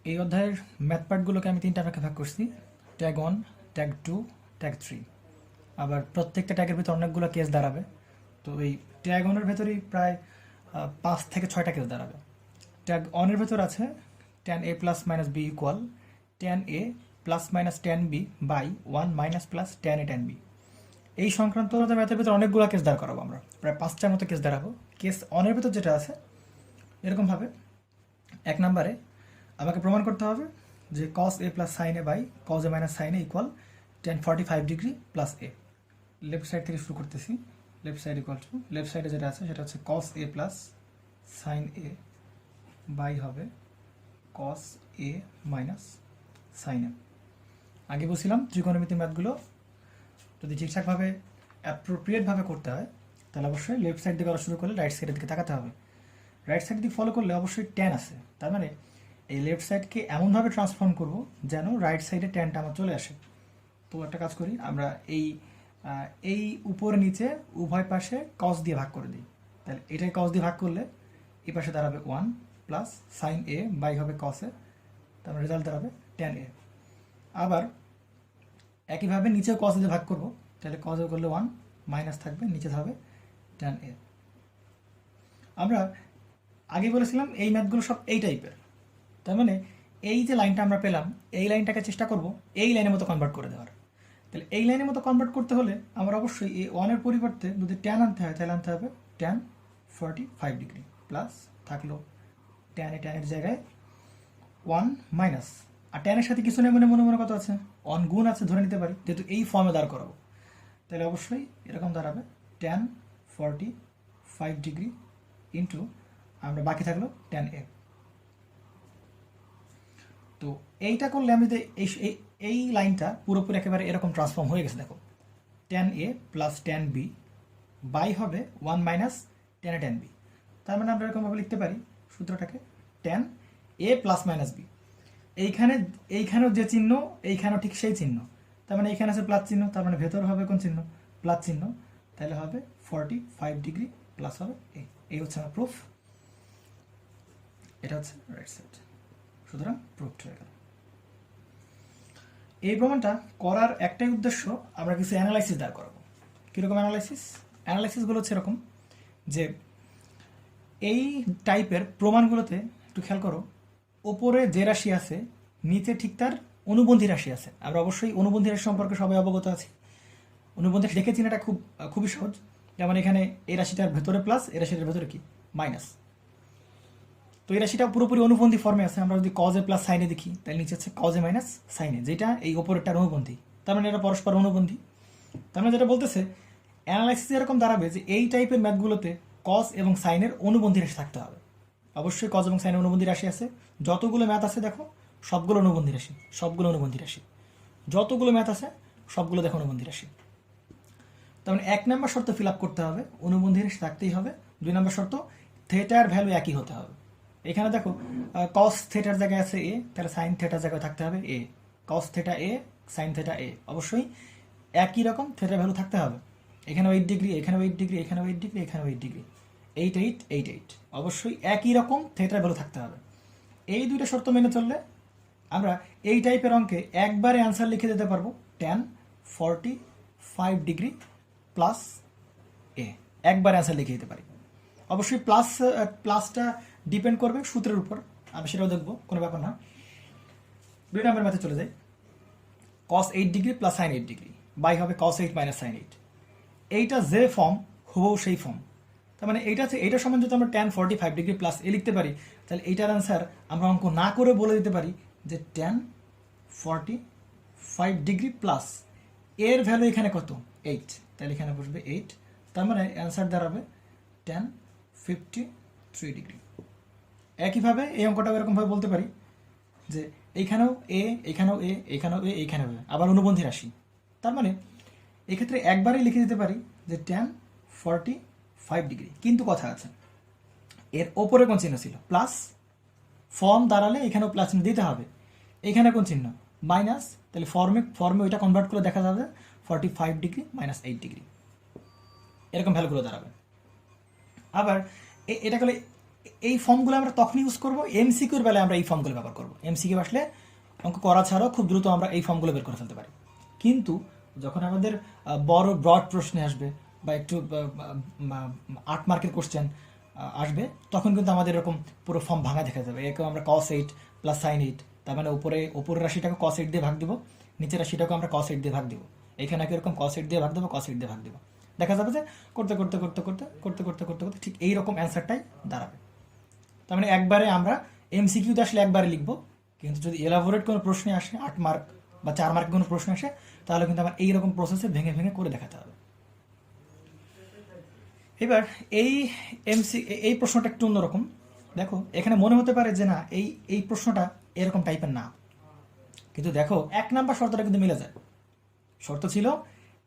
এই অধ্যায়ের ম্যাথ পার্টগুলোকে আমি তিনটা ভাগে ভাগ করছি: ট্যাগ 1, ট্যাগ 2, ট্যাগ 3। আবার প্রত্যেকটা ট্যাগের ভিতরে অনেকগুলো কেস দাঁড়াবে। তো এই ট্যাগ 1-এর ভেতরেই প্রায় 5 থেকে 6টা কেস দাঁড়াবে। ট্যাগ 1-এর ভেতর আছে tan a plus minus B equal tan a plus minus tan b by 1 minus plus tan a tan b। এই সংক্রান্ত ম্যাথের ভিতরে অনেকগুলো কেস দাঁড় করাবো আমরা, প্রায় 5টার মতো কেস দাঁড়াবো। কেস 1-এর ভেতর যেটা আছে এরকমভাবে, 1 নম্বরে আমাকে প্রমাণ করতে হবে যে cos a plus sine A by cos a minus sine A equal tan 45 degree plus A. Left side থেকে শুরু করতেছি। Left side equal to, left সাইডে যেটা আছে সেটা হচ্ছে cos a plus sine A by হবে cos a minus sine A. আগে বলছিলাম ত্রিকোণমিতির ম্যাথগুলো যদি ঠিকঠাকভাবে অ্যাপ্রোপ্রিয়েটভাবে করতে হয় তাহলে অবশ্যই লেফট সাইড থেকে করা শুরু করলে রাইট সাইডের দিকে তাকাতে হবে। রাইট সাইড দিকে ফলো করলে অবশ্যই ট্যান আছে, তার মানে এই লেফট সাইডকে এমনভাবে ট্রান্সফর্ম করব যেন রাইট সাইডে ট্যানটা আমার চলে আসে। তো একটা কাজ করি, আমরা এই উপরে নিচে উভয় পাশে কস দিয়ে ভাগ করে দিই। তাহলে এটাই কস দিয়ে ভাগ করলে এই পাশে দাঁড়াবে 1 প্লাস সাইন এ বাই হবে কস এ, তার রেজাল্ট দাঁড়াবে ট্যান এ। আবার একইভাবে নিচেও কস দিয়ে ভাগ করব, তাহলে কস এ করলে 1 মাইনাস থাকবে, নিচে থাকবে ট্যান এ। আমরা আগে বলেছিলাম এই ম্যাথগুলো সব এই টাইপের, তার মানে এই যে লাইনটা আমরা পেলাম এই লাইনটাকে চেষ্টা করব এই লাইনের মতো কনভার্ট করে দেওয়ার। তাহলে এই লাইনের মতো কনভার্ট করতে হলে আমরা অবশ্যই এই 1-এর পরিবর্তে যদি ট্যান আনতে হয় তাহলে আনতে হবে ট্যান 45 ডিগ্রি প্লাস থাকলো ট্যানের জায়গায় 1 মাইনাস, আর ট্যানের সাথে কিছু নেই, মনে মনে কত আছে 1 গুণ আছে ধরে নিতে পারি, যেহেতু এই ফর্মে দাঁড় করাবো। তাহলে অবশ্যই এরকম দাঁড়াবে ট্যান 45 ডিগ্রি ইন্টু আমরা বাকি থাকলো ট্যান এ। তো এইটা করলে আমি যদি এই লাইনটা পুরোপুরি একেবারে এরকম ট্রান্সফর্ম হয়ে গেছে, দেখো tan A plus tan B by হবে 1 minus tan A tan B. তার মানে আমরা এরকমভাবে লিখতে পারি সূত্রটাকে tan A plus minus B. এইখানেও যে চিহ্ন এইখানেও ঠিক সেই চিহ্ন, তার মানে এইখানে আছে প্লাস চিহ্ন, তার মানে ভেতর হবে কোন চিহ্ন, প্লাস চিহ্ন, তাহলে হবে 45 ডিগ্রি প্লাস হবে এই হচ্ছে আমার প্রুফ। এটা হচ্ছে রাইট সাইড, সুতরাং প্রুফ হয়ে গেল। এই প্রমাণটা করার একটাই উদ্দেশ্য, আমরা কিছু অ্যানালাইসিস দাঁড় করাবো। কীরকম অ্যানালাইসিসগুলো হচ্ছে এরকম যে এই টাইপের প্রমাণগুলোতে একটু খেয়াল করো, ওপরে যে রাশি আছে নিচে ঠিক তার অনুবন্ধী রাশি আছে। আমরা অবশ্যই অনুবন্ধী রাশি সম্পর্কে সবাই অবগত আছি। অনুবন্ধী দেখে চিনাটা খুবই সহজ। যেমন এখানে এই রাশিটার ভেতরে প্লাস, এই রাশিটার ভেতরে কি মাইনাস। তো এই রাশিটা পুরোপুরি অনুবন্ধী ফর্মে আছে। আমরা যদি কজ এ প্লাস সাইনে দেখি তাহলে নিচে হচ্ছে কজ এ মাইনাস সাইনে, যেটা এই ওপরেরটার অনুবন্ধী, তার মানে এটা পরস্পর অনুবন্ধী। তার মানে যেটা বলতেছে অ্যানালাইসিস এরকম দাঁড়াবে যে এই টাইপের ম্যাথগুলোতে কজ এবং সাইনের অনুবন্ধী রাশি থাকতে হবে। অবশ্যই কজ এবং সাইনের অনুবন্ধী রাশি আছে। যতগুলো ম্যাথ আছে দেখো সবগুলো অনুবন্ধী রাশি, সবগুলো অনুবন্ধী রাশি। যতগুলো ম্যাথ আছে সবগুলো দেখো অনুবন্ধী রাশি। তার মানে 1 নম্বর শর্ত ফিল আপ করতে হবে, অনুবন্ধী রাশি থাকতেই হবে। 2 নম্বর শর্ত থেটার ভ্যালু একই হতে হবে। এখানে দেখো কস থেটার জায়গায় আছে এ, তাহলে সাইন থেটার জায়গায় থাকতে হবে এ। কস থেটা এ, সাইন থেটা এ, অবশ্যই একই রকম থেটার ভ্যালু থাকতে হবে। এখানে 8 ডিগ্রি, এখানে 8 ডিগ্রি, এখানে 8 ডিগ্রি, এখানে 8 ডিগ্রি, 8 8 8 8, অবশ্যই একই রকম থেটার ভ্যালু থাকতে হবে। এই দুইটা শর্ত মেনে চললে আমরা এই টাইপের অঙ্কে একবারে অ্যান্সার লিখে দিতে পারবো ট্যান 45 ডিগ্রি প্লাস এ, একবার অ্যান্সার লিখে দিতে পারি। অবশ্যই প্লাসটা ডিপেন্ড করবে সূত্রের উপর, আমি সেটাও দেখবো, কোনো ব্যাপার না। 2 নম্বর ম্যাথে চলে যাই। cos 8 degree plus sine 8 degree by হবে cos 8 মাইনাস সাইন 8। এইটা যে ফর্ম হুবহু সেই ফর্ম। তার মানে এইটার সমান যদি আমরা ট্যান 45 ডিগ্রি প্লাস এ লিখতে পারি তাহলে এইটার অ্যান্সার আমরা অঙ্ক না করে বলে দিতে পারি যে ট্যান 45 ডিগ্রি প্লাস এর ভ্যালু এখানে কত 8, তাহলে এখানে বসবে 8। তার মানে অ্যান্সার দাঁড়াবে ট্যান 53 ডিগ্রি। একইভাবে এই অঙ্কটাও এরকমভাবে বলতে পারি যে এইখানেও এ, এখানেও এ, এখানেও এ, এইখানেও এ, আবার অনুবন্ধী রাশি। তার মানে এক্ষেত্রে একবারেই লিখে দিতে পারি যে ট্যান 45 ডিগ্রি। কিন্তু কথা আছে, এর ওপরে কোন চিহ্ন ছিল প্লাস, ফর্ম দাঁড়ালে এখানেও প্লাস চিহ্ন দিতে হবে। এখানে কোন চিহ্ন মাইনাস, তাহলে ফর্মে ওইটা কনভার্ট করে দেখা যাবে 45 ডিগ্রি মাইনাস 8 ডিগ্রি, এরকম ভ্যালুগুলো দাঁড়াবে। আবার এটা করলে এই ফর্মগুলো আমরা তখন ইউজ করবো, এমসিকিউর বেলায় আমরা এই ফর্মগুলো ব্যবহার করবো। এমসিকিউ আসলে অঙ্ক করা ছাড়াও খুব দ্রুত আমরা এই ফর্মগুলো বের করে ফেলতে পারি। কিন্তু যখন আমাদের বড় ব্রড প্রশ্নে আসবে বা একটু 8 মার্কের কোশ্চেন আসবে, তখন কিন্তু আমাদের এরকম পুরো ফর্ম ভাঙা দেখা যাবে। এরকম আমরা cos 8 প্লাস sin 8, তার মানে উপরের রাশিটাকে cos 8 দিয়ে ভাগ দিব, নিচের রাশিটাকে আমরা cos 8 দিয়ে ভাগ দিব, এখানে এরকম cos 8 দিয়ে ভাগ দেবো, cos 8 দিয়ে ভাগ দিব। দেখা যাবে যে করতে করতে করতে করতে করতে করতে করতে করতে ঠিক এইরকম অ্যান্সারটাই দাঁড়াবে। তার মানে একবারে আমরা এমসিকিউতে আসলে একবারে লিখবো, কিন্তু যদি এলাবোরেট কোনো প্রশ্নে আসে 8 মার্ক বা 4 মার্কের কোনো প্রশ্ন আসে, তাহলে কিন্তু আমার এইরকম প্রসেসে ভেঙে ভেঙে করে দেখাতে হবে। এবার এই প্রশ্নটা একটু অন্যরকম। দেখো এখানে মনে হতে পারে যে না এই প্রশ্নটা এরকম টাইপের না, কিন্তু দেখো 1 নাম্বার শর্তটা কিন্তু মিলে যায়। শর্ত ছিল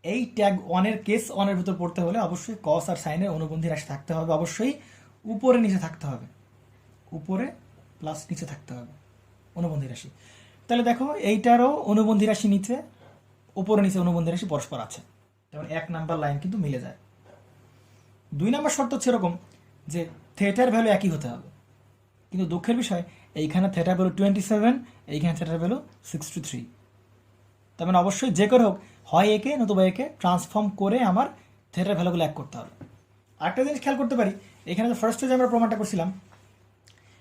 এই ট্যাগ 1 এর কেস 1 এর ভিতর পড়তে হলে অবশ্যই কস আর সাইনের অনুবন্ধী রাশি থাকতে হবে, অবশ্যই উপরে নিচে থাকতে হবে, উপরে প্লাস নিচে থাকতে হবে অনুবন্ধী রাশি। তাহলে দেখো এইটারও অনুবন্ধী রাশি নিচে, উপরে নিচে অনুবন্ধী রাশি পরস্পর আছে, যেমন 1 নাম্বার লাইন কিন্তু মিলে যায়। 2 নাম্বার শর্ত হচ্ছে এরকম যে থিয়েটার ভ্যালু একই হতে হবে, কিন্তু দুঃখের বিষয় এইখানে থিয়েটার ভ্যালু 27, এইখানে থিয়েটার ভ্যালু 63। তার মানে অবশ্যই যে করে হোক হয় একে নতুবা একে ট্রান্সফর্ম করে আমার থিয়েটার ভ্যালুগুলো এক করতে হবে। আরেকটা জিনিস খেয়াল করতে পারি, এখানে যে ফার্স্টে যে আমরা প্রমাণটা করছিলাম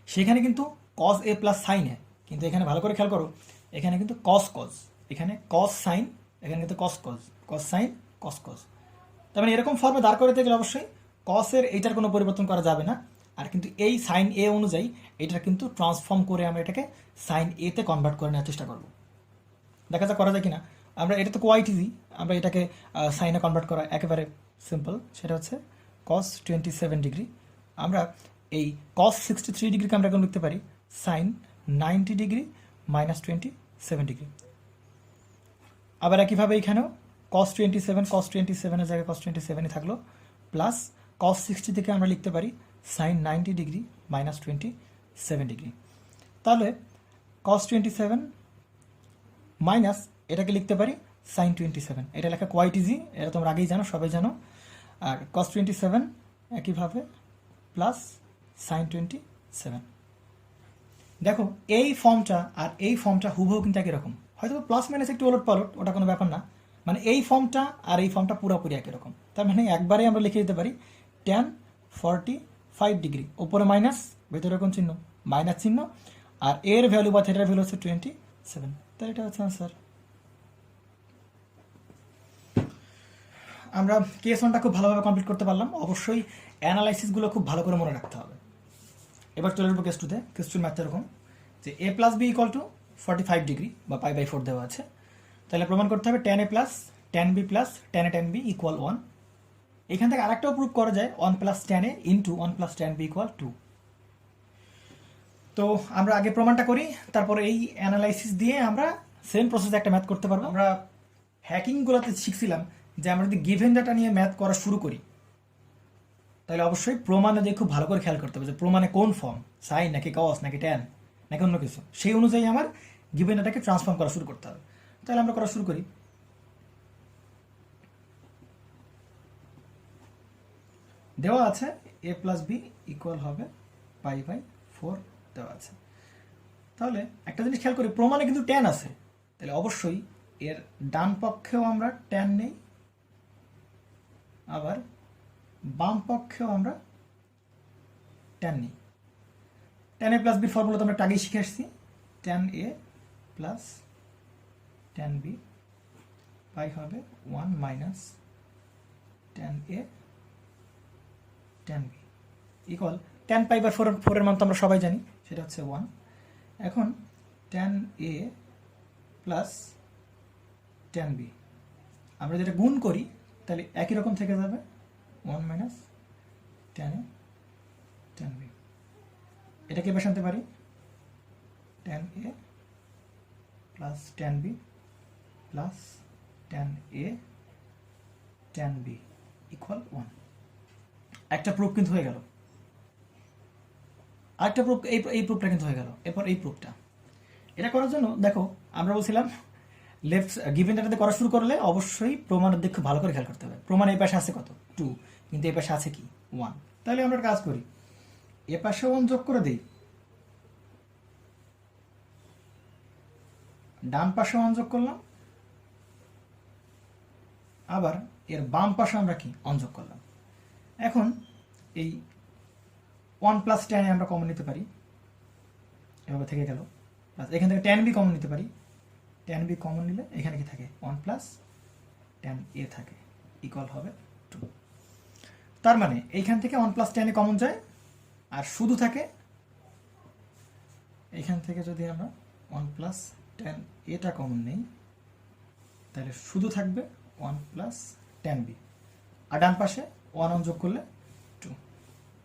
সেখানে কিন্তু cos a প্লাস সাইন এ, কিন্তু এখানে ভালো করে খেয়াল করো এখানে কিন্তু cos cos, এখানে cos সাইন, এখানে কিন্তু cos cos, cos sine cos cos। তার মানে এরকম ফর্মে দাঁড় করতে গেলে অবশ্যই cos এর এইটার কোনো পরিবর্তন করা যাবে না, আর কিন্তু এই সাইন এ অনুযায়ী এটা কিন্তু ট্রান্সফর্ম করে আমরা এটাকে সাইন এ তে কনভার্ট করে নেওয়ার চেষ্টা করব। দেখা যাক করা যায় কিনা। আমরা এটা তো কোয়াইট ইজি, আমরা এটাকে সাইনে কনভার্ট করা একেবারে সিম্পল। সেটা হচ্ছে cos 27 ডিগ্রি, আমরা এই cos 63 ডিগ্রিকে আমরা এখন লিখতে পারি সাইন 90 ডিগ্রি মাইনাস 27 ডিগ্রি। আবার একইভাবে এখানেও cos 27 এর জায়গায় cos 27ই থাকলো, প্লাস cos 60 থেকে আমরা লিখতে পারি সাইন 90 ডিগ্রি মাইনাস 27 ডিগ্রি। তাহলে cos 27 মাইনাস এটাকে লিখতে পারি সাইন 27, এটা লেখা কোয়াইট ইজি, এটা তোমরা আগেই জানো, সবাই জানো। আর cos 27 একইভাবে প্লাস সাইন 27। দেখো এই ফর্মটা আর এই ফর্মটা হুবহু কিন্তু একই রকম, হয়তো প্লাস মাইনাস একটু ওলট পালট, ওটা কোনো ব্যাপার না। মানে এই ফর্মটা আর এই ফর্মটা পুরোপুরি একই রকম। তার মানে একবারে আমরা লিখে দিতে পারি tan 45 ডিগ্রি, ওপরে মাইনাস, ভেতরে কোন চিহ্ন মাইনাস চিহ্ন, আর এর ভ্যালু বা থিটার ভ্যালু হচ্ছে 27। তাহলে এটা হচ্ছে আনসার। আমরা কেস 1টা খুব ভালোভাবে কমপ্লিট করতে পারলাম, অবশ্যই অ্যানালাইসিসগুলো খুব ভালো করে মনে রাখতে হবে। এবার চলে আসবো কেস 2তে। কেস 2 ম্যাথটা এরকম যে a plus B equal to 45 degree বা π/4 দেওয়া আছে, তাহলে প্রমাণ করতে হবে tan a plus tan b plus tan a tan b equal 1। এখান থেকে আরেকটাও প্রুভ করা যায় 1 plus tan a into 1 plus tan b equal 2। তো আমরা আগে প্রমাণটা করি, তারপরে এই অ্যানালাইসিস দিয়ে আমরা সেম প্রসেসে একটা ম্যাথ করতে পারবো। আমরা হ্যাকিংগুলোতে শিখছিলাম যে আমরা যদি গিভেন ডাটা নিয়ে ম্যাথ করা শুরু করি তাহলে অবশ্যই প্রমাণে দিয়ে খুব ভালো করে খেয়াল করতে হবে যে প্রমাণে কোন ফর্ম, সাইন নাকি কস নাকি ট্যান নাকি অন্য কিছু, সেই অনুযায়ী আমার গিভেন ডাটাকে ট্রান্সফর্ম করা শুরু করতে হবে। তাহলে আমরা করা শুরু করি। দেওয়া আছে a প্লাস বি ইকুয়াল হবে π/4 দেওয়া আছে। তাহলে একটা জিনিস খেয়াল করি, প্রমাণে কিন্তু ট্যান আছে, তাহলে অবশ্যই এর ডান পক্ষেও আমরা ট্যান নেই, আবার বাম পক্ষেও আমরা ট্যান নিই। ট্যান এ প্লাস বির ফর্মুলা তো আমরা আগেই শিখে আসছি, tan A plus tan B by হবে 1 minus tan A tan B equal tan π/4 এর মান তো আমরা সবাই জানি, সেটা হচ্ছে 1। এখন tan A plus tan B আমরা যেটা গুণ করি তাহলে একই রকম থেকে যাবে 1 minus tan A tan B. এটাকে এবার আনতে পারি tan A plus tan B plus tan A tan B equal 1। একটা প্রুফ কিন্তু হয়ে গেল। আরেকটা প্রুফ, এই প্রুফটা কিন্তু হয়ে গেল। এরপর এই প্রুফটা, এটা করার জন্য দেখো আমরা বলছিলাম লেফট গিভেন ডাটাতে করা শুরু করলে অবশ্যই প্রমাণের দিক খুব ভালো করে খেয়াল করতে হবে। প্রমাণ এই পাশে আছে কত 2, কিন্তু এই পাশে আছে কি 1। তাহলে আমরা কাজ করি, এ পাশে 1 যোগ করে দিই, ডান পাশে 1 যোগ করলাম, আবার এর বাম পাশে আমরা কি 1 যোগ করলাম। এখন এই 1 প্লাস tan আমরা কমন নিতে পারি, এভাবে থেকে গেল, প্লাস এখান থেকে tan b কমন নিতে পারি, tan b কমন নিলে এখানে কি থাকে 1 প্লাস tan a থাকে, ইকুয়াল হবে 2। তার মানে এইখান থেকে 1 প্লাস tan a কমন যায়, আর শুধু থাকে এইখান থেকে যদি আমরা 1 প্লাস tan a টা কমন নেই, তাহলে শুধু থাকবে 1 প্লাস tan b, আর ডান পাশে 1 যোগ করলে 2।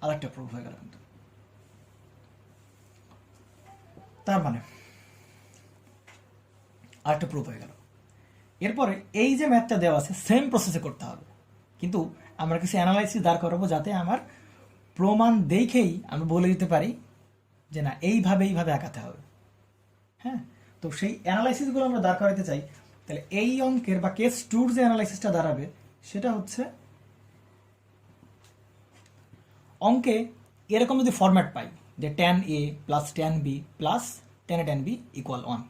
আর একটা প্রুফ হয়ে গেল কিন্তু। তার মানে আরেকটা প্রুফ হয়ে গেল। এরপরে এই যে ম্যাথটা দেওয়া আছে সেম প্রসেসে করতে হবে, কিন্তু আমরা কিছু অ্যানালাইসিস দাঁড় করাবো যাতে আমার প্রমাণ দেখেই আমি বলে দিতে পারি যে না এইভাবে এইভাবে আঁকাতে হবে। হ্যাঁ, তো সেই অ্যানালাইসিসগুলো আমরা দাঁড় করাতে চাই। তাহলে এই অঙ্কের বা কেস 2 যে অ্যানালাইসিসটা দাঁড়াবে সেটা হচ্ছে, অঙ্কে এরকম যদি ফরম্যাট পাই যে tan a plus tan b plus tan a tan b equal 1,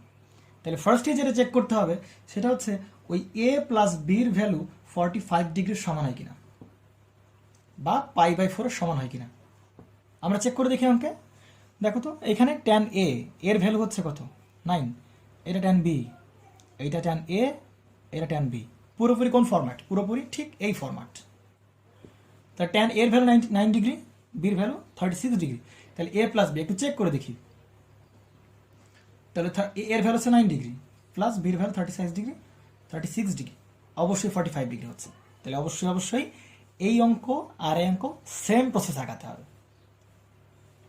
তাহলে ফার্স্টে যেটা চেক করতে হবে সেটা হচ্ছে ওই a প্লাস বির ভ্যালু 45 ডিগ্রির সমান হয় কিনা বা π/4 এর সমান হয় কিনা। আমরা চেক করে দেখি অঙ্কে। দেখো তো এখানে tan a এর ভ্যালু হচ্ছে কত 9, এটা tan b, এইটা tan a, এটা tan b, পুরোপুরি কোন ফরম্যাট, পুরোপুরি ঠিক এই ফরম্যাট। তাহলে tan এর ভ্যালু 9 ডিগ্রি, বির ভ্যালু 36 ডিগ্রি, তাহলে a প্লাস b একটু চেক করে দেখি। তাহলে এর ভ্যালু হচ্ছে 9 ডিগ্রি প্লাস বির ভ্যালু 36 ডিগ্রি, অবশ্যই 45 ডিগ্রি হচ্ছে। তাহলে অবশ্যই এই অঙ্ক আর এই অঙ্ক সেম প্রসেস আঁকাতে হবে,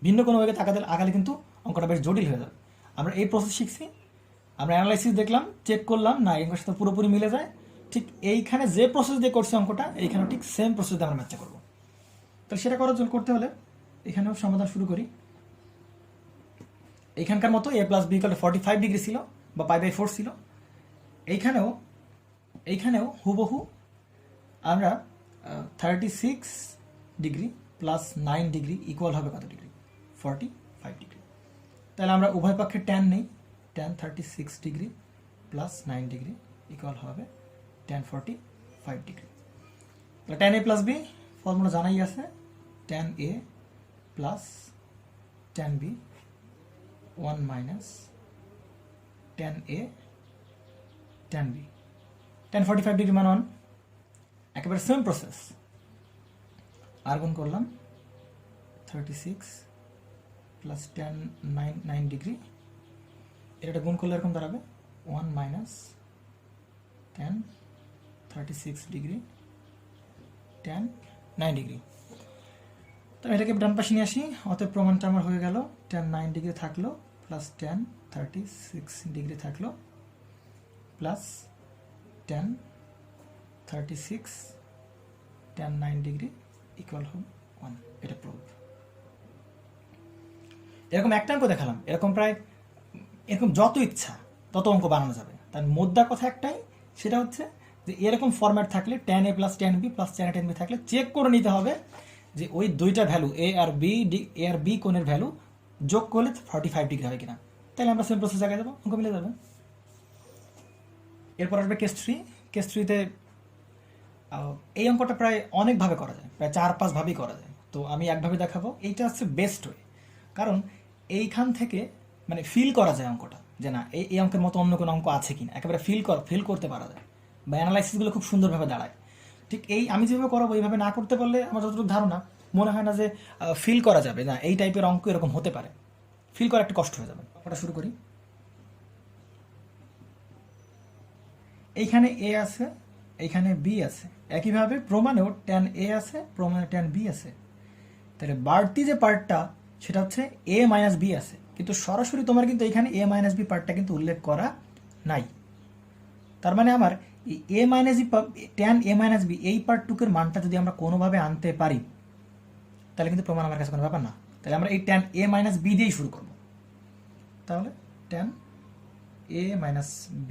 ভিন্ন কোনো ভাবে আঁকালে কিন্তু অঙ্কটা বেশ জটিল হয়ে যাবে। আমরা এই প্রসেস শিখছি, আমরা অ্যানালাইসিস দেখলাম, চেক করলাম, না এই অঙ্কের সাথে পুরোপুরি মিলে যায়। ঠিক এইখানে যে প্রসেস দিয়ে করছি অঙ্কটা, এইখানে ঠিক সেম প্রসেস দিয়ে আমরা ম্যাচটা করবো। তাহলে সেটা করার জন্য করতে হলে এখানেও সমাধান শুরু করি। এইখানকার মতো a plus B equal to 45 degree ছিল বা π/4 ছিল। এইখানেও হুবহু আমরা 36 ডিগ্রি প্লাস 9 ডিগ্রি ইকুয়াল হবে কত ডিগ্রি, 45 ডিগ্রি। তাহলে আমরা উভয় পক্ষে tan নেই, tan 36 degree plus 9 degree equal হবে tan 45 ডিগ্রি। তাহলে tan a plus B formula জানাই আছে, tan a plus tan b 1 minus tan a tan b, tan 45 degree মান 1, একেবারে সেম প্রসেস। আর গুণ করলাম 36 প্লাস tan 9 ডিগ্রি, এটা গুণ করলে এরকম দাঁড়াবে 1 minus tan 36 degree tan 9 degree. তো এটাকে ডান পাশে নিয়ে আসি, অতএব প্রমাণটা আমার হয়ে গেল tan 9 ডিগ্রি থাকলো প্লাস tan 36 ডিগ্রি থাকলো plus tan 36 tan 9 degree equal হবে 1। এটা প্রুফ। এরকম একটা অঙ্ক দেখালাম, এরকম যত ইচ্ছা তত অঙ্ক বানানো যাবে। তার মোদ্দা কথা একটাই, সেটা হচ্ছে যে এরকম ফরম্যাট থাকলে tan a plus tan b plus tan a tan b থাকলে চেক করে নিতে হবে যে ওই দুইটা ভ্যালু a আর b কোণের ভ্যালু যোগ করলে 45 ডিগ্রি হয় কিনা। তাহলে আমরা সেম প্রসেস আগে যাবো, অঙ্ক মিলে যাবে। এরপর আসবে কেস 3। কেস 3-তে এই অঙ্কটা প্রায় অনেকভাবে করা যায়, প্রায় 4-5 ভাবেই করা যায়। তো আমি একভাবে দেখাবো, এইটা হচ্ছে বেস্ট ওয়ে, কারণ এইখান থেকে মানে ফিল করা যায় অঙ্কটা যে না এই অঙ্কের মতো অন্য কোনো অঙ্ক আছে কিনা, একেবারে ফিল করতে পারা যায়, বা অ্যানালাইসিসগুলো খুব সুন্দরভাবে দাঁড়ায়। ঠিক এই আমি যেভাবে করাবো এইভাবে না করতে পারলে আমার যতটুকু ধারণা মনে হয় না যে ফিল করা যাবে না এই টাইপের অঙ্ক এরকম হতে পারে, ফিল করা একটু কষ্ট হয়ে যাবে। অঙ্কটা শুরু করি। এইখানে a আছে, এইখানে b আছে, একইভাবে প্রমাণেও tan a আছে, প্রমাণে tan b আছে। তাহলে বাড়তি যে পার্টটা সেটা হচ্ছে a মাইনাস b আছে, কিন্তু সরাসরি তোমার কিন্তু এখানে a মাইনাস b পার্টটা কিন্তু উল্লেখ করা নাই। তার মানে আমার এই a minus b tan a minus b এই পার্টটুকুর মানটা যদি আমরা কোনোভাবে আনতে পারি তাহলে কিন্তু প্রমাণ আমার কাছে কোনো ব্যাপার না। তাহলে আমরা এই tan a মাইনাস b দিয়েই শুরু করব। তাহলে tan a minus b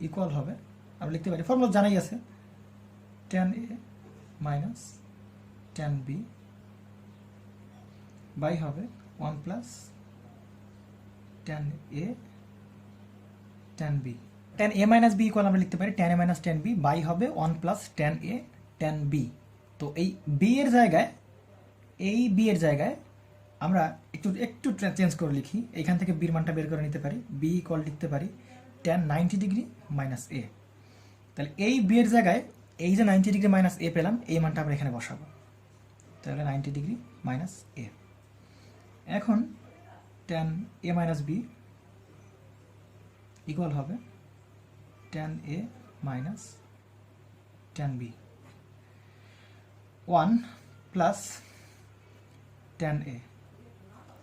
equal হবে, আমরা লিখতে পারি, ফর্মুলা জানাই আছে, tan a minus tan b by হবে 1 plus tan a tan b। tan a minus b equal আমরা লিখতে পারি tan a minus tan b by হবে 1 plus tan a tan b। তো এই b এর জায়গায় আমরা একটু চেঞ্জ করে লিখি, এইখান থেকে b এর মানটা বের করে নিতে পারি। b ইকুয়াল লিখতে পারি tan 90 ডিগ্রি মাইনাস a। তাহলে এই b এর জায়গায় এই যে 90 ডিগ্রি মাইনাস a পেলাম, এই মানটা আমরা এখানে বসাবো। তাহলে 90 ডিগ্রি মাইনাস a। এখন tan a minus b equal হবে tan a minus tan b 1 plus tan a।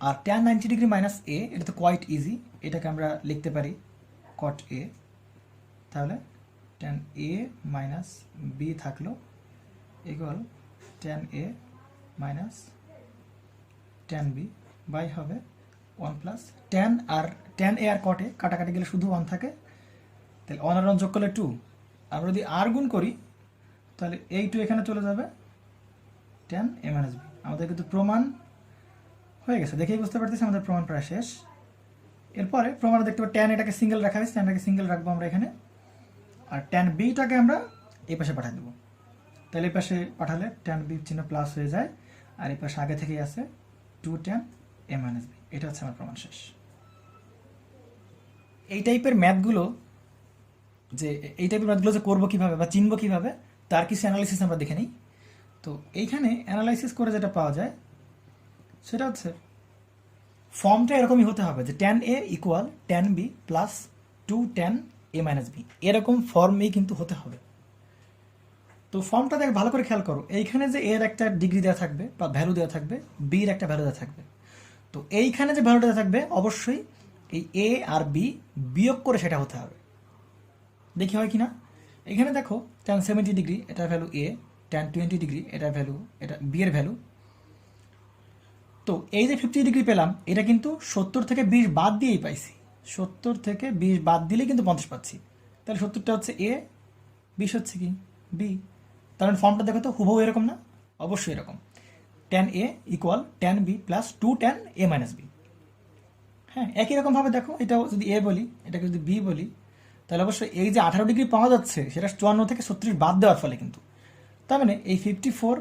আর tan 90 ডিগ্রি মাইনাস a এটা তো কোয়াইট ইজি, এটাকে আমরা লিখতে পারি cot a। তাহলে tan a মাইনাস b থাকলো equal tan a minus tan b by হবে 1 প্লাস tan a আর cot a কাটাকাটি গেলে শুধু 1 থাকে, তাহলে 1 আর 1 যোগ করলে 2। আমরা যদি r গুণ করি তাহলে এই 2 এখানে চলে যাবে, tan a মাইনাস b। আমাদের কিন্তু প্রমাণ হয়ে গেছে, দেখেই বুঝতে পারতেছি আমাদের প্রমাণ প্রায় শেষ। এরপরে প্রমাণে দেখতে পাবো tan এটাকে সিঙ্গেল রাখা হয়েছে, tan এটাকে সিঙ্গেল রাখবো আমরা এখানে, আর tan b টাকে আমরা এই পাশে পাঠিয়ে দেবো। তাহলে এই পাশে পাঠালে tan b চিহ্ন প্লাস হয়ে যায়, আর এই পাশে আগে থেকেই আছে 2 tan a মাইনাস b। এটা হচ্ছে আমার প্রমাণ শেষ। এই টাইপের ম্যাথগুলো যে করবো কিভাবে বা চিনবো কিভাবে তার কিছু অ্যানালাইসিস আমরা দেখে নিই। তো এইখানে অ্যানালাইসিস করে যেটা পাওয়া যায় সেটা হচ্ছে ফর্মটা এরকমই হতে হবে যে tan a equal tan b plus 2 tan a minus b, এরকম ফর্মেই কিন্তু হতে হবে। তো ফর্মটা দেখ ভালো করে খেয়াল করো, এইখানে যে এর একটা ডিগ্রি দেওয়া থাকবে বা ভ্যালু দেওয়া থাকবে, বি এর একটা ভ্যালু দেওয়া থাকবে। তো এইখানে যে ভ্যালুটা দেওয়া থাকবে অবশ্যই এই এ আর বি বিয়োগ করে সেটা হতে হবে। দেখি হয় কিনা। এখানে দেখো tan 70 ডিগ্রি এটার ভ্যালু এ, tan 20 ডিগ্রি এটার ভ্যালু, এটা বি এর ভ্যালু। তো এই যে 50 ডিগ্রি পেলাম এটা কিন্তু 70 থেকে 20 বাদ দিয়েই পাইছি, 70 থেকে 20 বাদ দিলে কিন্তু 50 পাচ্ছি। তাহলে 70টা হচ্ছে এ, 20 হচ্ছে কি বি। তার মানে ফর্মটা দেখো তো হুবহু এরকম না? অবশ্যই এরকম। tan a equal tan b plus 2 tan a minus b। হ্যাঁ, একই রকমভাবে দেখো এটাও যদি এ বলি, এটাকে যদি বি বলি, তাহলে অবশ্যই এই যে 18 ডিগ্রি পাওয়া যাচ্ছে সেটা 54 থেকে 36 বাদ দেওয়ার ফলে কিন্তু, তার মানে এই 54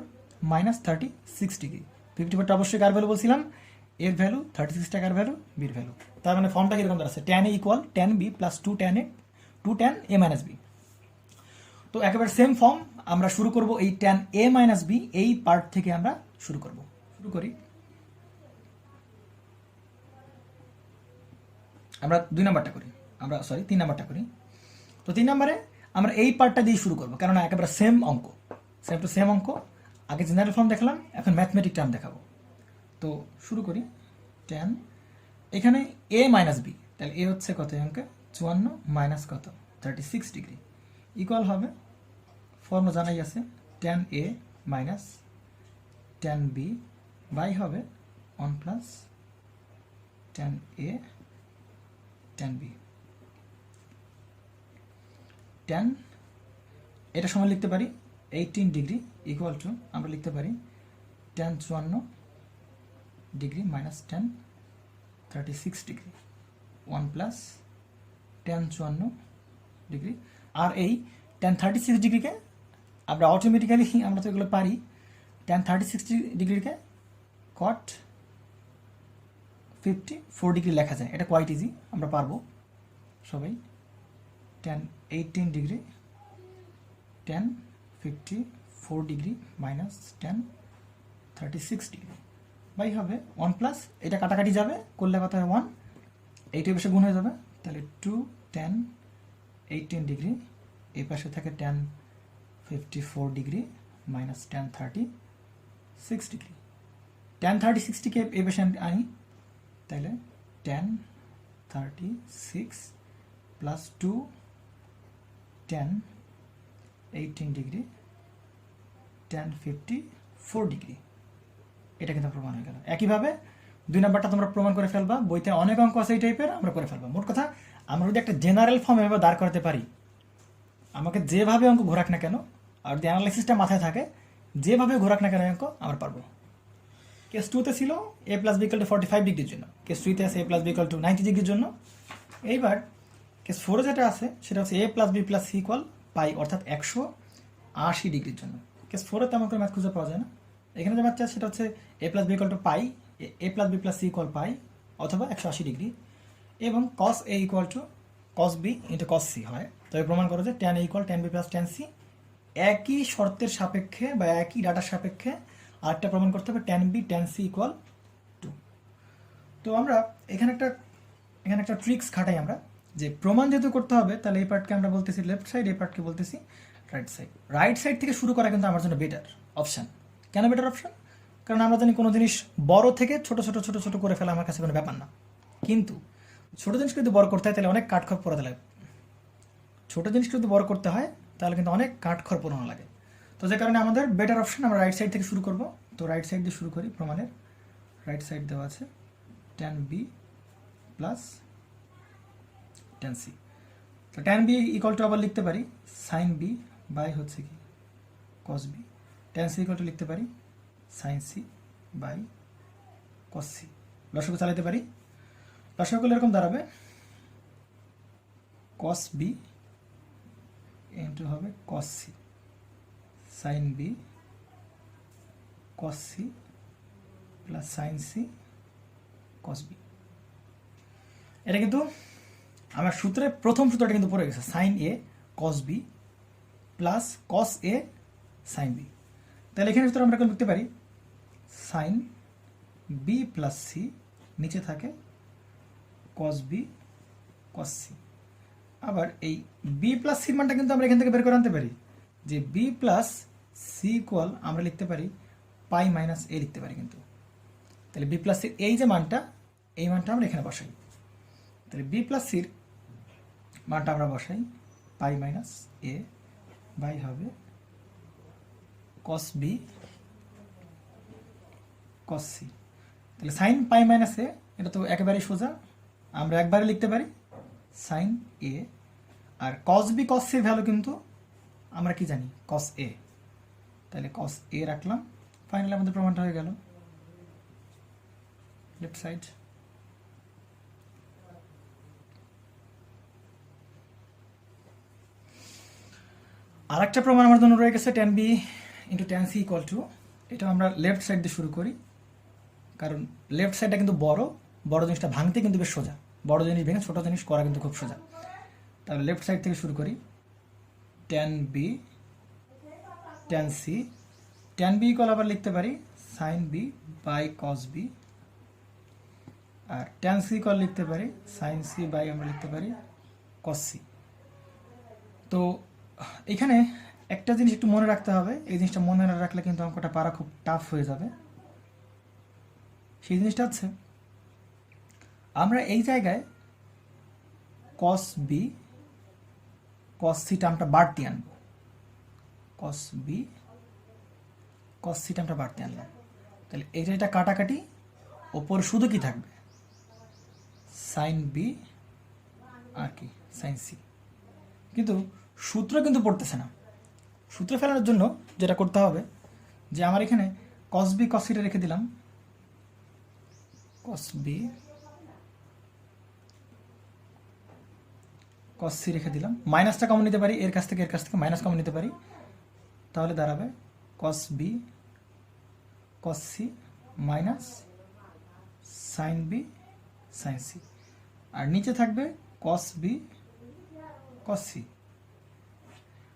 মাইনাস 36 ডিগ্রি। 54টা অবশ্যই কার ভ্যালু বলছিলাম? এর ভ্যালু, 36 টাকার ভ্যালু, বির ভ্যালু। তার মানে ফর্মটা কিরকম দাঁড়াচ্ছে? tan a equal tan b plus 2 tan a minus b। তো একেবারে সেম ফর্ম আমরা শুরু করব এই tan a মাইনাস b এই পার্ট থেকে আমরা শুরু করব। শুরু করি, আমরা 2 নাম্বারটা করি, আমরা 3 নাম্বারটা করি। তো 3 নাম্বারে আমরা এই পার্টটা দিয়ে শুরু করবো, কেননা একেবারে সেম অঙ্ক, সেম টু সেম অঙ্ক। আগে জেনারেল ফর্ম দেখলাম, এখন ম্যাথমেটিক টার্ম দেখাবো। তো শুরু করি। tan এখানে a মাইনাস b, তাহলে a হচ্ছে কত অঙ্কে? 54 মাইনাস কত? 36 ডিগ্রি ইকুয়াল হবে, ফর্ম জানাই আছে, tan a minus tan b by হবে 1 plus tan a tan b। tan এটা সমান লিখতে পারি 18 ডিগ্রি ইকুয়াল টু আমরা লিখতে পারি tan 54 degree minus tan 36 degree 1 plus tan 54 degree. আর এই tan 36 ডিগ্রিকে আমরা অটোমেটিক্যালি, আমরা তো এগুলো পারি, tan 36 ডিগ্রিকে cot 54 ডিগ্রি লেখা যায়, এটা কোয়াইট ইজি, আমরা পারবো সবাই। tan 18 degree tan 54 degree minus tan 36 degree by হবে 1 প্লাস, এটা কাটাকাটি যাবে, করলে কত হয় 1, এইটা বেশি গুণ হয়ে যাবে, তাহলে 2 tan 18 ডিগ্রি, এই পাশে থাকে tan 54 degree minus tan 36 degree. tan 36টিকে এই পাশে আনি, তাহলে tan 36 plus 2 tan 18 degree tan 54 degree, এটা কিন্তু প্রমাণ হয়ে গেল। একইভাবে 2 নাম্বারটা তোমরা প্রমাণ করে ফেলবা, বইতে অনেক অঙ্ক আছে এই টাইপের, আমরা করে ফেলবা। মোট কথা আমরা যদি একটা জেনারেল ফর্ম এভাবে দাঁড় করাতে পারি, আমাকে যেভাবে অঙ্ক ঘোরাক না কেন, আর যদি অ্যানালাইসিসটা মাথায় থাকে, যেভাবে ঘোরাক না কেন অঙ্ক আমরা পারবো। কেস 2 তে ছিল a plus b equal to 45 ডিগ্রির জন্য, কেস 3 তে আছে a plus b equal to 90 ডিগ্রির জন্য। এইবার কেস 4 এ যেটা আছে সেটা হচ্ছে a plus b plus c equal পাই, অর্থাৎ 180 ডিগ্রির জন্য। কেস 4 এ তেমন করে ম্যাথ খুঁজে পাওয়া যায় না। এখানে যে ম্যাথটা সেটা হচ্ছে a plus b equal to pi, a plus b plus c equal পাই অথবা 180 ডিগ্রি, এবং cos a equal to cos b into cos c হয়। তবে প্রমাণ করো যে tan a equal tan b plus tan c, একই শর্তের সাপেক্ষে বা একই ডাটার সাপেক্ষে আরেকটা প্রমাণ করতে হবে tan b tan c equal two. তো আমরা এখানে একটা ট্রিক্স খাটাই আমরা, যে প্রমাণ যেহেতু করতে হবে তাহলে এই পার্টকে আমরা বলতেছি লেফট সাইড, এই পার্টকে বলতেছি রাইট সাইড। রাইট সাইড থেকে শুরু করা কিন্তু আমার জন্য বেটার অপশান। কেন বেটার অপশান? কারণ আমরা জানি কোনো জিনিস বড় থেকে ছোট ছোট ছোট ছোট করে ফেলা আমার কাছে কোনো ব্যাপার না, কিন্তু ছোট জিনিসকে যদি বড় করতে হয় তাহলে অনেক কাঠখড় পোড়াতে লাগে। ছোট জিনিসকে যদি বড় করতে হয় তাহলে কিন্তু অনেক কাঠখড় পোড়ানো লাগে। তো যে কারণে আমাদের বেটার অপশন আমরা রাইট সাইড থেকে শুরু করব। তো রাইট সাইড দিয়ে শুরু করি। প্রমাণের রাইট সাইড দেওয়া আছে tan b plus tan c। তো tan b ইকুয়াল টু আবার লিখতে পারি sin b বাই হচ্ছে কি cos b, tan c equal to লিখতে পারি sin c by cos c। লসাগু চালাতে পারি, লসাগু এরকম দাঁড়াবে cos b ইন্টু হবে cos c sin b cos c plus sin c cos b। এটা কিন্তু আমার সূত্রে প্রথম সূত্রটা কিন্তু পড়ে গেছে, sin a cos b plus cos a sin b। তাহলে এখানে সূত্র আমরা এখন লিখতে পারি sin b প্লাস c, নিচে থাকে cos b cos c। আবার এই b প্লাস সির মানটা কিন্তু আমরা এখান থেকে বের করে আনতে পারি, যে b প্লাস সি ইকুয়াল আমরা লিখতে পারি পাই মাইনাস এ লিখতে পারি কিন্তু। তাহলে b প্লাস সির এই যে মানটা, এই মানটা আমরা এখানে বসাই। তাহলে b প্লাস সির মানটা আমরা বসাই পাই মাইনাস এ বাই হবে cos b cos c। তাহলে সাইন পাই মাইনাস এ, এটা তো একেবারেই সোজা, আমরা একবারে লিখতে পারি সাইন এ। আর cos b cos c এর ভ্যালু কিন্তু আমরা কি জানি cos a, তাহলে cos a রাখলাম। ফাইনালি আমাদের প্রমাণটা হয়ে গেল লেফট সাইড। আর একটা প্রমাণ আমার জন্য রয়ে গেছে tan b into tan c equal two, এটা আমরা লেফট সাইড দিয়ে শুরু করি, কারণ লেফট সাইডটা কিন্তু বড় জিনিসটা ভাঙতে কিন্তু বেশ সোজা, বড় জিনিস ভেঙে ছোট জিনিস করা কিন্তু খুব সোজা। তাহলে লেফট সাইড থেকে শুরু করি tan b tan c, tan b equal আবার লিখতে পারি sin b by cos b, আর tan c ইকুয়াল লিখতে পারি sin c বাই আমরা লিখতে পারি cos c। তো এখানে একটা জিনিস একটু মনে রাখতে হবে, এই জিনিসটা মনে না রাখলে কিন্তু অঙ্কটা পারা খুব টাফ হয়ে যাবে। সেই জিনিসটা হচ্ছে আমরা এই জায়গায় cos b cos c টার্মটা বাড়তি আনবো, cos b cos c টার্মটা বাড়তি আনলাম। তাহলে এটা কাটাকাটি, ওপর শুধু কি থাকবে sin b আর কি sin c। কিন্তু সূত্র কিন্তু পড়তেছে না। সূত্র ফেলানোর জন্য যেটা করতে হবে, যে আমার এখানে cos b cos c টা রেখে দিলাম, cos b cos c রেখে দিলাম, মাইনাসটা কমন নিতে পারি, এর কাছ থেকে মাইনাস কমন নিতে পারি, তাহলে দাঁড়াবে cos b cos c minus sin b sin c, আর নিচে থাকবে cos b cos c।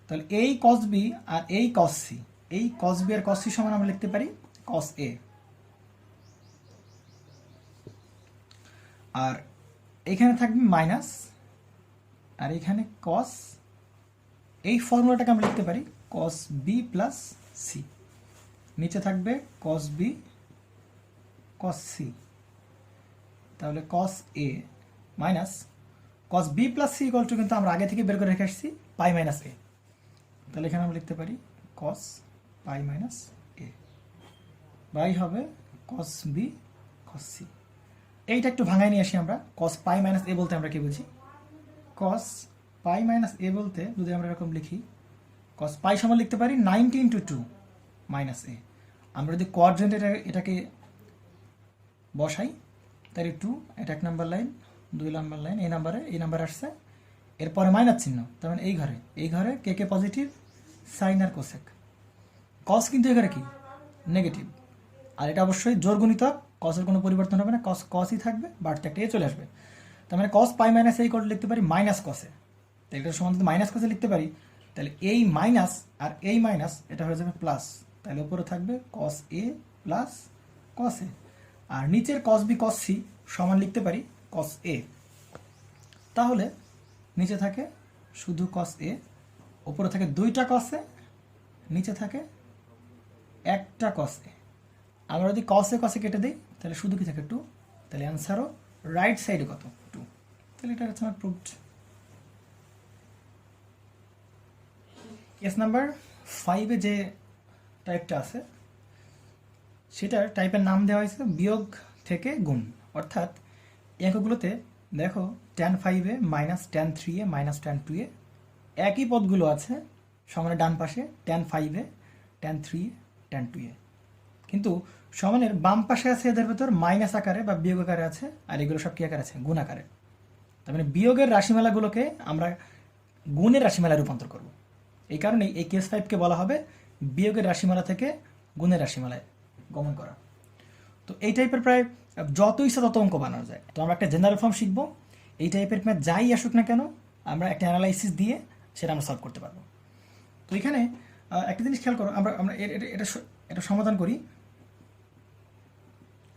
তাহলে এই cos b আর এই cos c, এই cos b আর cos c সমান আমরা লিখতে পারি cos a। আর এখানে থাকবে মাইনাস, আর এখানে cos, এই ফর্মুলাটাকে আমরা লিখতে পারি cos b প্লাস c, নিচে থাকবে cos b cos c। তাহলে cos a minus cos b plus c equal two কিন্তু আমরা আগে থেকে বের করে রেখে আসছি পাই মাইনাস a। তাহলে এখানে আমরা লিখতে পারি cos pi minus a by হবে cos b cos c। এইটা একটু ভাঙায় নিয়ে আসি আমরা। cos পাই মাইনাস a বলতে আমরা কি বুঝি? cos পাই মাইনাস a বলতে যদি আমরা এরকম লিখি, cos পাই সমান লিখতে পারি 90 ইন্টু 2 মাইনাস a। আমরা যদি কোয়াড্রেন্ট এটাকে বসাই, তাহলে 2, এটা 1 নাম্বার লাইন, 2 নাম্বার লাইন, এই নাম্বারে আসছে, এরপরে মাইনাস চিহ্ন, তার মানে এই ঘরে কে পজিটিভ, সাইন আর কোসেক। কস কিন্তু এই ঘরে কি নেগেটিভ, আর এটা অবশ্যই জোর গুণিতক, কসের কোনো পরিবর্তন হবে না, কসই থাকবে, বাড়তে একটা এ চলে আসবে। তার মানে কস পাই মাইনাস এই করে লিখতে পারি মাইনাস কসে, তো এটা সমান যদি মাইনাস কসে লিখতে পারি, তাহলে এই মাইনাস আর এই মাইনাস এটা হয়ে যাবে প্লাস, তাহলে উপরে থাকবে কস এ প্লাস কস এ, আর নিচের কস বি কস সি সমান লিখতে পারি কস এ। তাহলে নিচে থাকে শুধু কস এ, উপরে থাকে 2টা কস এ, নিচে থাকে একটা কস এ। আমরা যদি কসে কেটে দিই তাহলে শুধু কি থাকে 2, তাহলে অ্যান্সারও রাইট সাইডে কত 2, তাহলে এটা হচ্ছে আমার প্রুভড। কেস নাম্বার 5 যে টাইপটা আছে সেটার টাইপের নাম দেওয়া হয়েছে বিয়োগ থেকে গুণ, অর্থাৎ এই অঙ্কগুলোতে দেখো tan 5a minus tan 3a minus tan 2a একই পদগুলো আছে সমানের ডান পাশে, tan 5a tan 3a tan 2a, কিন্তু সমানের বাম পাশে আছে এদের ভেতর মাইনাস আকারে বা বিয়োগ আকারে আছে, আর এগুলো সব কি আকারে আছে, গুণ আকারে। তার মানে বিয়োগের রাশিমালাগুলোকে আমরা গুণের রাশিমালায় রূপান্তর করব। এই কারণেই এই কেস 5কে বলা হবে বিয়োগের রাশিমালা থেকে গুণের রাশিমালায় গমন করা। তো এই টাইপের প্রায় যত ইচ্ছা তত অঙ্ক বানানো যায়। তো আমরা একটা জেনারেল ফর্ম শিখবো, এই টাইপের ম্যাথ যাই আসুক না কেন আমরা একটা অ্যানালাইসিস দিয়ে সেটা আমরা সলভ করতে পারবো। তো এখানে একটা জিনিস খেয়াল করো, আমরা আমরা এটা সমাধান করি।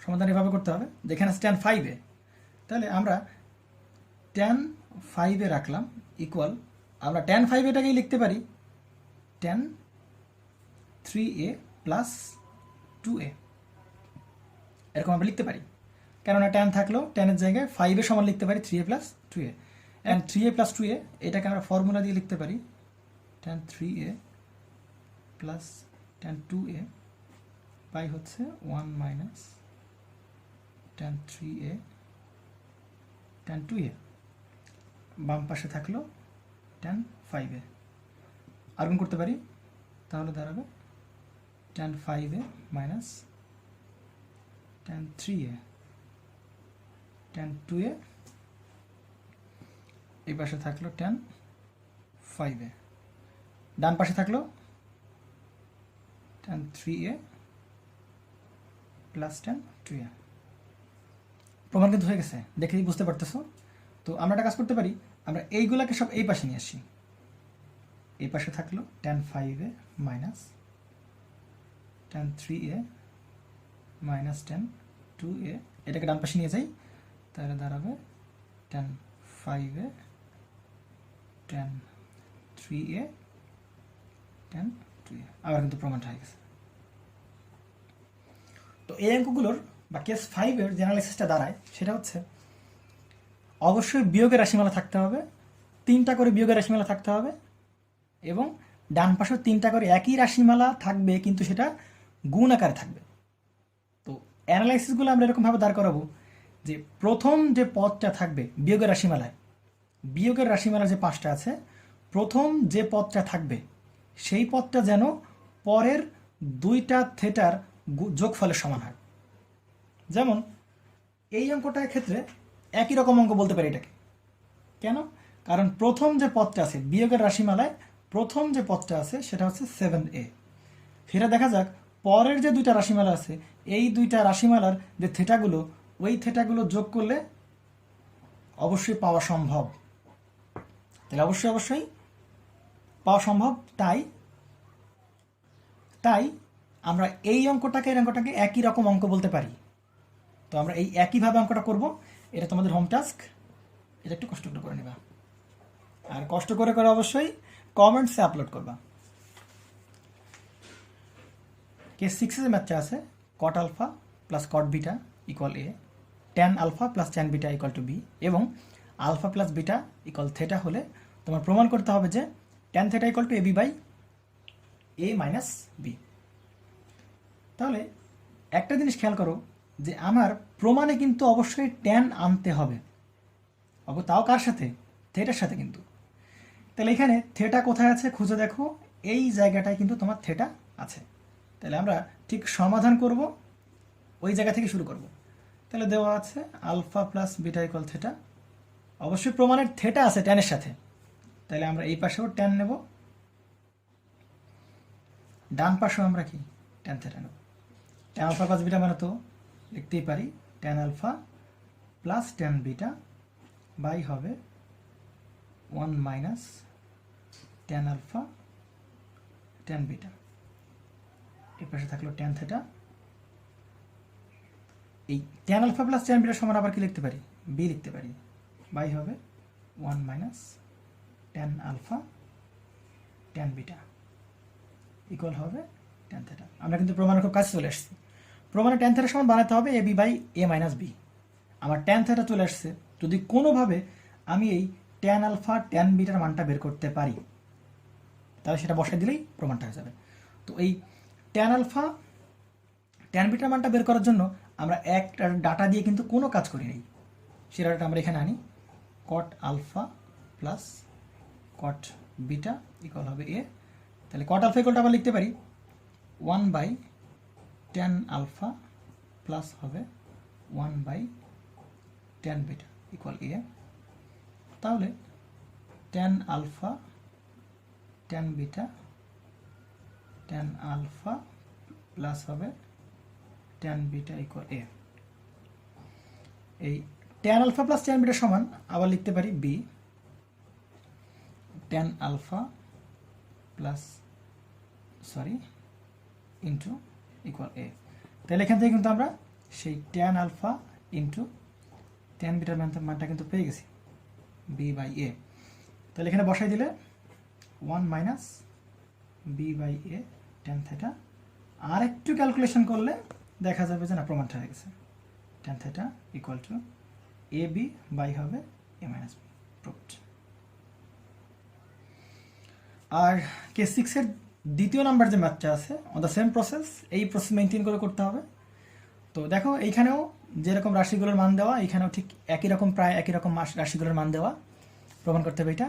সমাধান এভাবে করতে হবে, যেখানে আছে tan 5a, তাহলে আমরা tan 5a রাখলাম ইকুয়াল, আমরা tan 5aটাকেই লিখতে পারি tan 3a প্লাস 2a, এরকম আমরা লিখতে পারি। কেননা tan থাকলেও ট্যানের জায়গায় 5a সমান লিখতে পারি 3a plus 2a, and 3a plus 2a এটাকে আমরা ফর্মুলা দিয়ে লিখতে পারি tan 3a plus tan 2a by হচ্ছে 1 minus tan 3a tan 2a, বাম পাশে থাকলো tan 5a, আর গুণ করতে পারি, তাহলে দাঁড়াবে tan 5a minus tan 3a tan 2a, এই পাশে থাকলো tan 5a, ডান পাশে থাকলো tan 3a plus tan 2a। প্রমাণ কিন্তু হয়ে গেছে, দেখেই বুঝতে পারতেছো। তো আমরা একটা কাজ করতে পারি, আমরা এইগুলাকে সব এই পাশে নিয়ে আসি, এই পাশে থাকলো tan 5a minus tan 3a minus tan 2a, এটাকে ডান পাশে নিয়ে যাই, তাহলে দাঁড়াবে tan 5a tan 3a tan 2a, আবার কিন্তু প্রমাণটা হয়ে গেছে। তো এই অঙ্কগুলোর বা কেস 5-এর যে অ্যানালাইসিসটা দাঁড়ায় সেটা হচ্ছে অবশ্যই বিয়োগের রাশিমালা থাকতে হবে, 3টা করে বিয়োগের রাশিমালা থাকতে হবে, এবং ডান পাশেও 3টা করে একই রাশিমালা থাকবে, কিন্তু সেটা গুণ আকারে থাকবে। তো অ্যানালাইসিসগুলো আমরা এরকমভাবে দাঁড় করাবো যে প্রথম যে পদটা থাকবে বিয়োগের রাশিমালার যে 5টা আছে, প্রথম যে পদটা থাকবে সেই পদটা যেন পরের 2টা থেটার যোগফলের সমান হয়। যেমন এই অঙ্কটার ক্ষেত্রে একই রকম অঙ্ক বলতে পারি এটাকে। কেন? কারণ প্রথম যে পদটা আছে বিয়োগের রাশিমালায়, প্রথম যে পদটা আছে সেটা হচ্ছে 7a। ফিরে দেখা যাক পরের যে 2টা রাশিমালা আছে, এই 2টা রাশিমালার যে থেটাগুলো, ওই থেটাগুলো যোগ করলে অবশ্যই পাওয়া সম্ভব। তাহলে অবশ্যই পাওয়া সম্ভব। তাই আমরা এই অঙ্কটাকে একই রকম অঙ্ক বলতে পারি। তো আমরা এই একইভাবে অঙ্কটা করব। এটা তোমাদের হোম টাস্ক, এটা একটু কষ্ট করে নেবা, আর কষ্ট করে অবশ্যই কমেন্টসে আপলোড করবা। কেস 6 এর ম্যাথটা আছে cot alpha plus cot beta equal a, tan alpha plus tan beta equal to b, এবং alpha plus beta equal theta হলে তোমার প্রমাণ করতে হবে যে tan theta equal to ab by a minus b। তাহলে একটা জিনিস খেয়াল করো যে আমার প্রমাণে কিন্তু অবশ্যই tan আনতে হবে, তাও কার সাথে? থেটার সাথে। কিন্তু তাহলে এখানে থেটা কোথায় আছে খুঁজে দেখো, এই জায়গাটায় কিন্তু তোমার থেটা আছে। তাহলে আমরা ঠিক সমাধান করব ওই জায়গা থেকে শুরু করব। তাহলে দেওয়া আছে alpha plus beta equal theta. অবশ্যই প্রমাণের থেটা আছে ট্যানের সাথে, তাহলে আমরা এই পাশেও ট্যান নেব, ডান পাশেও আমরা কি ট্যান থেটা নেব। ট্যান আলফা প্লাস বিটা মানে তো লিখতেই পারি tan alpha plus tan beta by হবে 1 minus tan alpha tan beta. এই পাশে থাকলো ট্যান থেটা। এই ট্যান আলফা প্লাস ট্যান বিটার সমান আবার কি লিখতে পারি, বি লিখতে পারি, বাই হবে 1 minus tan alpha tan beta equal হবে ট্যান থেটা। আমরা কিন্তু প্রমাণের খুব কাছে চলে আসছি। প্রমাণে ট্যান থেটার সমান বানাতে হবে A B by A minus B. আমার ট্যান থেটা চলে আসছে, যদি কোনোভাবে আমি এই ট্যান আলফা ট্যান বিটার মানটা বের করতে পারি তাহলে সেটা বসাই দিলেই প্রমাণটা হয়ে যাবে। তো এই ট্যান আলফা ট্যান বিটার মানটা বের করার জন্য আমরা একটা ডাটা দিয়ে কিন্তু কোনো কাজ করি নাই, সে ডাটাটা আমরা এখানে আনি। Cot alpha plus cot beta equal হবে এ। তাহলে কট আলফা ইকুয়ালটা আবার লিখতে পারি 1 বাই ট্যান আলফা প্লাস হবে 1 by tan beta equal A. তাহলে tan alpha tan beta tan alpha plus হবে ট্যান বিটা ইকুয়াল এ। এই tan alpha plus tan beta সমান আবার লিখতে পারি B tan alpha plus into equal A. তাহলে এখান থেকে কিন্তু আমরা সেই ট্যান আলফা ইন্টু ট্যান বিটার মানটা কিন্তু পেয়ে গেছি বি বাই এ। তাহলে এখানে বসাই দিলে 1 minus B by A tan theta. আর একটু ক্যালকুলেশন করলে দেখা যাবে যে না প্রমাণটা হয়ে গেছে। Tan theta equal to A B by হবে এ মাইনাস বি, প্রুভড। আর কেস 6 এর দ্বিতীয় নাম্বার যে ম্যাথটা আছে অন দ্য সেম প্রসেস, এই প্রসেস মেনটেন করে করতে হবে। তো দেখো এইখানেও যেরকম রাশিগুলোর মান দেওয়া, এইখানেও ঠিক একই রকম প্রায় একই রকম রাশিগুলোর মান দেওয়া, প্রমাণ করতে হবে এটা।